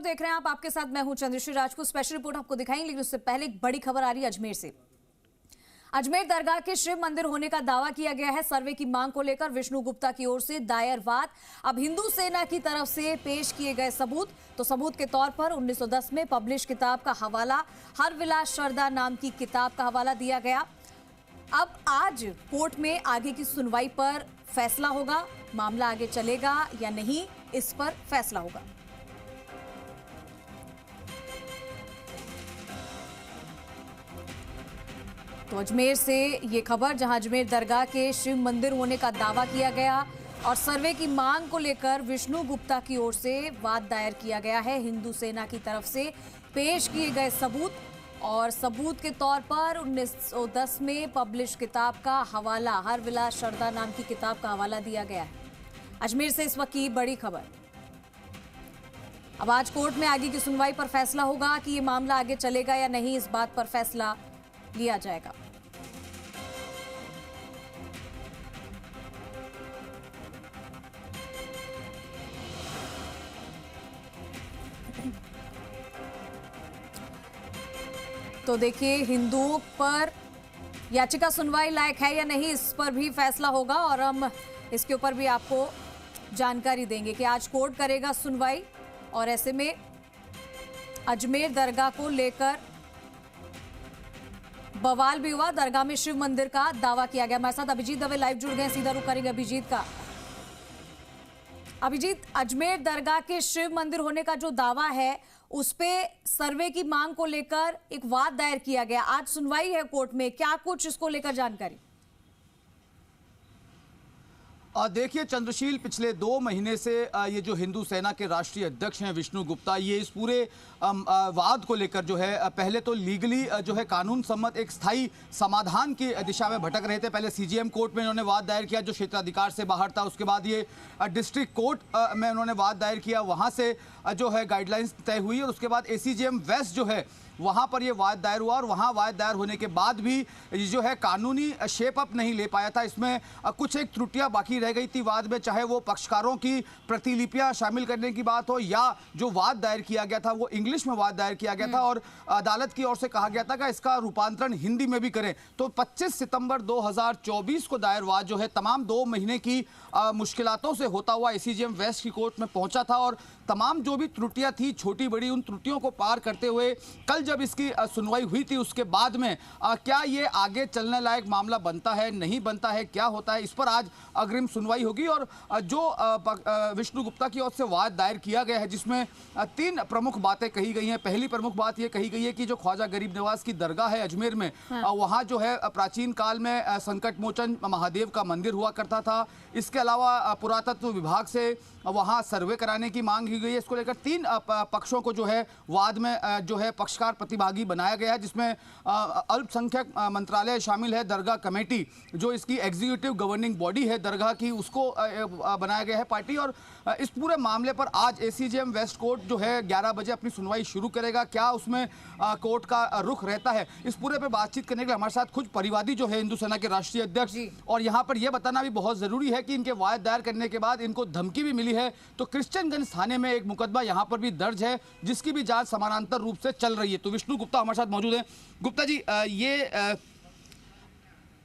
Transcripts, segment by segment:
देख रहे हैं आप, आपके साथ मैं हूं चंद्रश्री राजपूत। स्पेशल रिपोर्ट आपको दिखाएंगे, लेकिन उससे पहले एक बड़ी खबर आ रही है अजमेर से। अजमेर दरगाह के शिव मंदिर होने का दावा किया गया है। सर्वे की मांग को लेकर विष्णु गुप्ता की ओर से दायर वाद। अब हिंदू सेना की तरफ से पेश किए गए सबूत, तो सबूत के तौर पर 1910 में पब्लिश किताब का हवाला, हर विलास शरदा नाम की किताब का हवाला दिया गया। अब आज कोर्ट में आगे की सुनवाई पर फैसला होगा। मामला आगे चलेगा या नहीं, इस पर फैसला होगा। तो अजमेर से ये खबर, जहां अजमेर दरगाह के शिव मंदिर होने का दावा किया गया और सर्वे की मांग को लेकर विष्णु गुप्ता की ओर से वाद दायर किया गया है। हिंदू सेना की तरफ से पेश किए गए सबूत और सबूत के तौर पर 1910 में पब्लिश किताब का हवाला, हर विलास शरदा नाम की किताब का हवाला दिया गया है। अजमेर से इस वक्त की बड़ी खबर। अब आज कोर्ट में आगे की सुनवाई पर फैसला होगा कि ये मामला आगे चलेगा या नहीं, इस बात पर फैसला लिया जाएगा। तो देखिए, हिंदुओं पर याचिका सुनवाई लायक है या नहीं, इस पर भी फैसला होगा और हम इसके ऊपर भी आपको जानकारी देंगे कि आज कोर्ट करेगा सुनवाई। और ऐसे में अजमेर दरगाह को लेकर बवाल भी हुआ। दरगाह में शिव मंदिर का दावा किया गया। हमारे साथ अभिजीत दवे लाइव जुड़ गए, सीधा रुख करेंगे अभिजीत का। अभिजीत, अजमेर दरगाह के शिव मंदिर होने का जो दावा है, उस पे सर्वे की मांग को लेकर एक वाद दायर किया गया। आज सुनवाई है कोर्ट में, क्या कुछ इसको लेकर जानकारी? देखिए चंद्रशील, पिछले 2 महीने से ये जो हिंदू सेना के राष्ट्रीय अध्यक्ष हैं विष्णु गुप्ता, ये इस पूरे वाद को लेकर जो है पहले तो लीगली जो है कानून सम्मत एक स्थायी समाधान की दिशा में भटक रहे थे। पहले सीजीएम कोर्ट में इन्होंने वाद दायर किया जो क्षेत्राधिकार से बाहर था। उसके बाद ये डिस्ट्रिक्ट कोर्ट में उन्होंने वाद दायर किया, वहाँ से जो है गाइडलाइंस तय हुई और उसके बाद एसीजेएम वेस्ट जो है वहाँ पर ये वाद दायर हुआ और वहाँ वाद दायर होने के बाद भी जो है कानूनी शेप अप नहीं ले पाया था। इसमें कुछ एक त्रुटियां बाकी रह गई थी वाद में, चाहे वो पक्षकारों की प्रतिलिपियां शामिल करने की बात हो या जो वाद दायर किया गया था वो इंग्लिश में वाद दायर किया गया था और अदालत की ओर से कहा गया था कि इसका रूपांतरण हिंदी में भी करें। तो 25 सितंबर 2024 को दायर वाद जो है तमाम 2 महीने की मुश्किलातों से होता हुआ एसीजेएम वेस्ट की कोर्ट में पहुंचा था और तमाम जो भी त्रुटियां थी छोटी बड़ी, उन त्रुटियों को पार करते हुए कल जब इसकी सुनवाई हुई थी उसके बाद में क्या ये आगे चलने लायक मामला बनता है, नहीं बनता है, क्या होता है, इस पर आज अग्रिम सुनवाई होगी। और जो विष्णु गुप्ता की ओर से वाद दायर किया गया है जिसमें 3 प्रमुख बातें कही गई हैं। पहली प्रमुख बात ये कही गई है कि जो ख्वाजा गरीब नवाज की दरगाह है अजमेर में, वहाँ जो है प्राचीन काल में संकट मोचन महादेव का मंदिर हुआ करता था। इसके अलावा पुरातत्व विभाग से वहाँ सर्वे कराने की मांग की गई है। इसको लेकर 3 पक्षों को जो है वाद में जो है पक्षकार प्रतिभागी बनाया गया है, जिसमें अल्पसंख्यक मंत्रालय शामिल है, दरगाह कमेटी जो इसकी एग्जीक्यूटिव गवर्निंग बॉडी है दरगाह की, उसको बनाया गया है पार्टी। और इस पूरे मामले पर आज एसीजेएम वेस्ट कोर्ट जो है 11 बजे अपनी सुनवाई शुरू करेगा। क्या उसमें कोर्ट का रुख रहता है, इस पूरे पर बातचीत करने के लिए हमारे साथ खुद परिवादी जो है हिंदू सेना के राष्ट्रीय अध्यक्ष, और यहाँ पर यह बताना भी बहुत जरूरी है कि इनके वाद दायर करने के बाद इनको धमकी भी मिली है। तो क्रिश्चियनगंज थाने में एक मुकदमा यहाँ पर भी दर्ज है जिसकी भी जांच समानांतर रूप से चल रही है। तो विष्णु गुप्ता हमारे साथ मौजूद हैं। गुप्ता जी, ये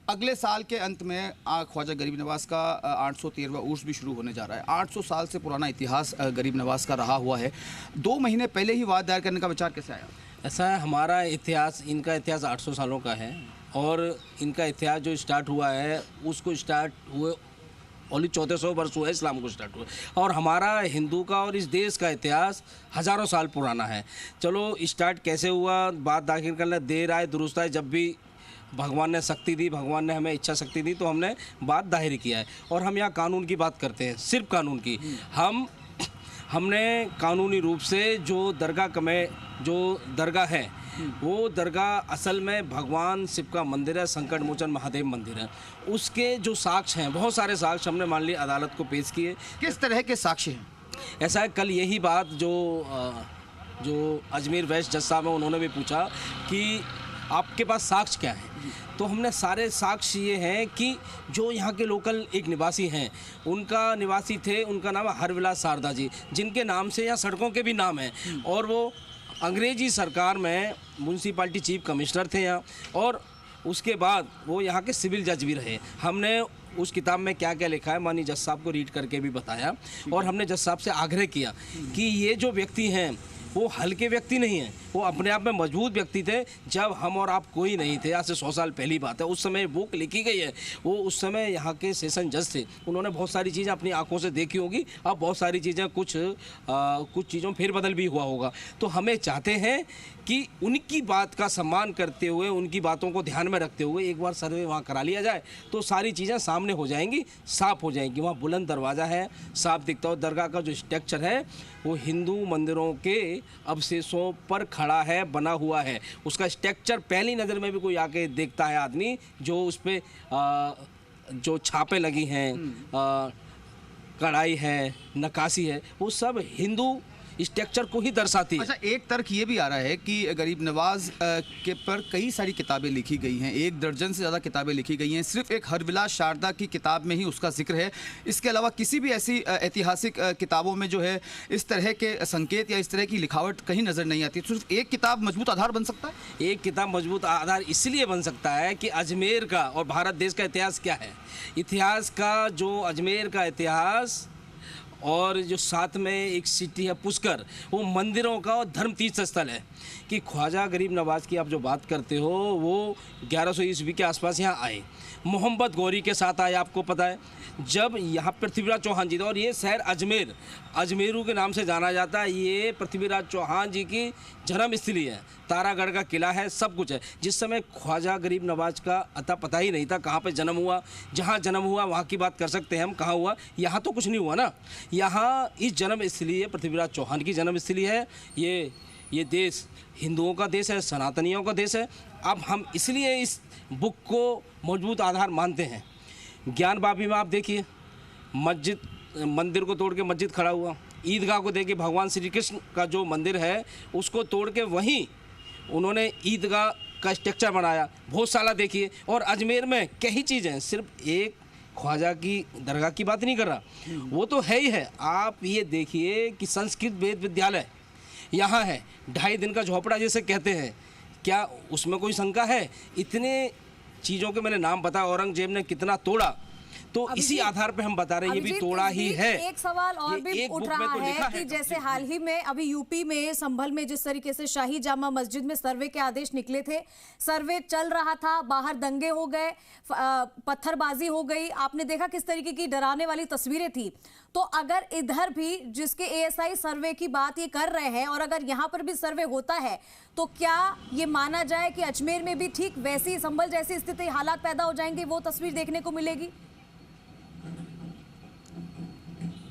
अगले साल के अंत में ख्वाजा गरीब नवाज का 813वां उर्स भी शुरू होने जा रहा है। 800 साल से पुराना इतिहास गरीब नवाज का रहा हुआ है। 2 महीने पहले ही वाद दायर करने का विचार कैसे आया? ऐसा है, हमारा इतिहास, इनका इतिहास 800 सालों का है और इनका इतिहास जो स्टार्ट हुआ है उसको स्टार्ट हुए ओनली 1400 वर्ष हुआ है इस्लाम को स्टार्ट हुआ, और हमारा हिंदू का और इस देश का इतिहास हज़ारों साल पुराना है। चलो स्टार्ट कैसे हुआ, बात दाखिल करना, देर आए दुरुस्त आए, जब भी भगवान ने शक्ति दी, भगवान ने हमें इच्छा शक्ति दी तो हमने बात दाहिर किया है। और हम यहाँ कानून की बात करते हैं, सिर्फ कानून की। हमने कानूनी रूप से जो दरगाह है वो दरगाह असल में भगवान शिव का मंदिर है, संकट मोचन महादेव मंदिर है। उसके जो साक्ष्य हैं, बहुत सारे साक्ष्य हमने मान लिया अदालत को पेश किए। किस तरह के साक्ष्य हैं? ऐसा है, कल यही बात जो अजमेर वेस्ट जज साहब हैं उन्होंने भी पूछा कि आपके पास साक्ष्य क्या है? तो हमने सारे साक्ष्य ये हैं कि जो यहाँ के लोकल एक निवासी हैं, निवासी थे, उनका नाम है हरविलास शारदा जी, जिनके नाम से यहाँ सड़कों के भी नाम हैं, और वो अंग्रेजी सरकार में म्यूनसिपालिटी चीफ कमिश्नर थे यहाँ, और उसके बाद वो यहाँ के सिविल जज भी रहे। हमने उस किताब में क्या क्या लिखा है माननीय जज साहब को रीड करके भी बताया, और हमने जज साहब से आग्रह किया कि ये जो व्यक्ति हैं वो हल्के व्यक्ति नहीं हैं, वो अपने आप में मजबूत व्यक्ति थे। जब हम और आप कोई नहीं थे, आज से 100 साल पहली बात है, उस समय बुक लिखी गई है, वो उस समय यहाँ के सेशन जज थे, उन्होंने बहुत सारी चीज़ें अपनी आंखों से देखी होगी, अब बहुत सारी चीज़ें कुछ चीज़ों में फेरबदल भी हुआ होगा। तो हमें चाहते हैं कि उनकी बात का सम्मान करते हुए, उनकी बातों को ध्यान में रखते हुए एक बार सर्वे वहाँ करा लिया जाए, तो सारी चीज़ें सामने हो जाएंगी, साफ़ हो जाएंगी। वहाँ बुलंद दरवाज़ा है, साफ दिखता हो। दरगाह का जो स्ट्रक्चर है वो हिंदू मंदिरों के अवशेषों पर खड़ा है, बना हुआ है। उसका स्ट्रक्चर पहली नज़र में भी कोई आके देखता है आदमी, जो उस पर जो छापे लगी हैं, कढ़ाई है, नक्काशी है, वो सब हिंदू स्ट्रक्चर को ही दर्शाती है। अच्छा, एक तर्क ये भी आ रहा है कि गरीब नवाज के पर कई सारी किताबें लिखी गई हैं, 1 दर्जन से ज़्यादा किताबें लिखी गई हैं, सिर्फ एक हरविलास शारदा की किताब में ही उसका जिक्र है। इसके अलावा किसी भी ऐसी ऐतिहासिक किताबों में जो है इस तरह के संकेत या इस तरह की लिखावट कहीं नज़र नहीं आती। सिर्फ एक किताब मजबूत आधार बन सकता है? एक किताब मजबूत आधार इसलिए बन सकता है कि अजमेर का और भारत देश का इतिहास क्या है। इतिहास का जो अजमेर का इतिहास, और जो साथ में एक सिटी है पुष्कर, वो मंदिरों का और धर्म तीर्थ स्थल है। कि ख्वाजा गरीब नवाज की आप जो बात करते हो, वो 1100 ईस्वी के आसपास यहाँ आए, मोहम्मद गौरी के साथ आए, आपको पता है। जब यहाँ पृथ्वीराज चौहान जी थे, और ये शहर अजमेरू के नाम से जाना जाता है, ये पृथ्वीराज चौहान जी की जन्मस्थली है, तारागढ़ का किला है, सब कुछ है। जिस समय ख्वाजा गरीब नवाज का अता पता ही नहीं था कहाँ पे जन्म हुआ, जहाँ जन्म हुआ वहाँ की बात कर सकते हैं हम, कहाँ हुआ, यहाँ तो कुछ नहीं हुआ ना। यहाँ इस जन्मस्थली है, पृथ्वीराज चौहान की जन्मस्थली है। ये देश हिंदुओं का देश है, सनातनियों का देश है। अब हम इसलिए इस बुक को मजबूत आधार मानते हैं। ज्ञान बाबी में आप देखिए, मंदिर को तोड़ के मस्जिद खड़ा हुआ, ईदगाह को देखिए, भगवान श्री कृष्ण का जो मंदिर है उसको तोड़ के वहीं उन्होंने ईदगाह का स्ट्रक्चर बनाया। भोजशाला देखिए, और अजमेर में कई चीज़ें हैं, सिर्फ एक ख्वाजा की दरगाह की बात नहीं कर रहा, वो तो है ही है। आप ये देखिए कि संस्कृत वेद विद्यालय यहाँ है, 2.5 दिन का झोपड़ा जिसे कहते हैं, क्या उसमें कोई शंका है? इतने चीज़ों के मैंने नाम बताया, औरंगजेब ने कितना तोड़ा, तो इसी आधार पे हम बता रहे हैं ये भी तोड़ा ही है। एक सवाल और भी उठ रहा है कि जैसे हाल ही में अभी यूपी में संभल में जिस तरीके से शाही जामा मस्जिद में सर्वे के आदेश निकले थे, सर्वे चल रहा था, बाहर दंगे हो गए, पत्थरबाजी हो गई, आपने देखा किस तरीके की डराने वाली तस्वीरें थी। तो अगर इधर भी जिसके एएसआई सर्वे की बात ये कर रहे हैं, और अगर यहाँ पर भी सर्वे होता है, तो क्या ये माना जाए कि अजमेर में भी ठीक वैसी संभल जैसी स्थिति, हालात पैदा हो जाएंगे, वो तस्वीर देखने को मिलेगी?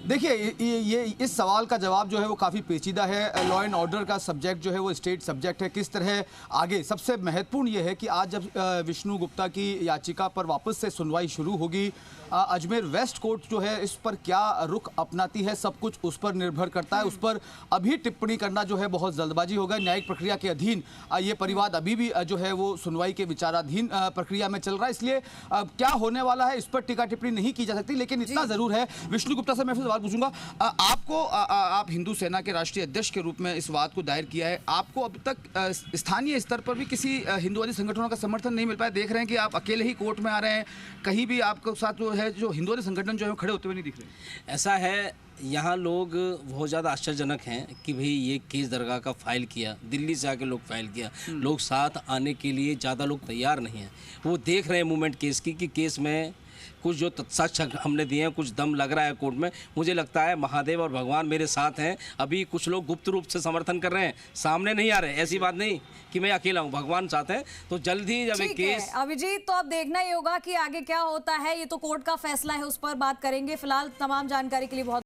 देखिए, ये इस सवाल का जवाब जो है वो काफ़ी पेचीदा है। लॉ एंड ऑर्डर का सब्जेक्ट जो है वो स्टेट सब्जेक्ट है, किस तरह आगे। सबसे महत्वपूर्ण ये है कि आज जब विष्णु गुप्ता की याचिका पर वापस से सुनवाई शुरू होगी, अजमेर वेस्ट कोर्ट जो है इस पर क्या रुख अपनाती है, सब कुछ उस पर निर्भर करता है। उस पर अभी टिप्पणी करना जो है बहुत जल्दबाजी होगा। न्यायिक प्रक्रिया के अधीन ये परिवाद अभी भी जो है वो सुनवाई के विचाराधीन प्रक्रिया में चल रहा है, इसलिए क्या होने वाला है इस पर टीका टिप्पणी नहीं की जा सकती। लेकिन इतना ज़रूर है, विष्णु गुप्ता से मैं फिर सवाल पूछूंगा, आपको आप हिंदू सेना के राष्ट्रीय अध्यक्ष के रूप में इस वाद को दायर किया है, आपको अब तक स्थानीय स्तर पर भी किसी हिंदुवादी संगठनों का समर्थन नहीं मिल पाया? देख रहे हैं कि आप अकेले ही कोर्ट में आ रहे हैं, कहीं भी आपके साथ जो है जो हिंदुवादी संगठन जो है खड़े होते हुए नहीं दिख रहे। ऐसा है, यहाँ लोग बहुत ज़्यादा आश्चर्यजनक हैं कि भाई ये केस दरगाह का फाइल किया, दिल्ली से आके लोग फाइल किया, लोग साथ आने के लिए ज़्यादा लोग तैयार नहीं हैं। वो देख रहे हैं मूवमेंट केस की कि केस में कुछ जो साक्ष्य हमने दिए हैं, कुछ दम लग रहा है कोर्ट में। मुझे लगता है महादेव और भगवान मेरे साथ हैं। अभी कुछ लोग गुप्त रूप से समर्थन कर रहे हैं, सामने नहीं आ रहे। ऐसी बात नहीं कि मैं अकेला हूँ, भगवान साथ हैं। तो जल्द ही जब एक केस अभिजीत, तो अब देखना ही होगा कि आगे क्या होता है। ये तो कोर्ट का फैसला है, उस पर बात करेंगे। फिलहाल तमाम जानकारी के लिए बहुत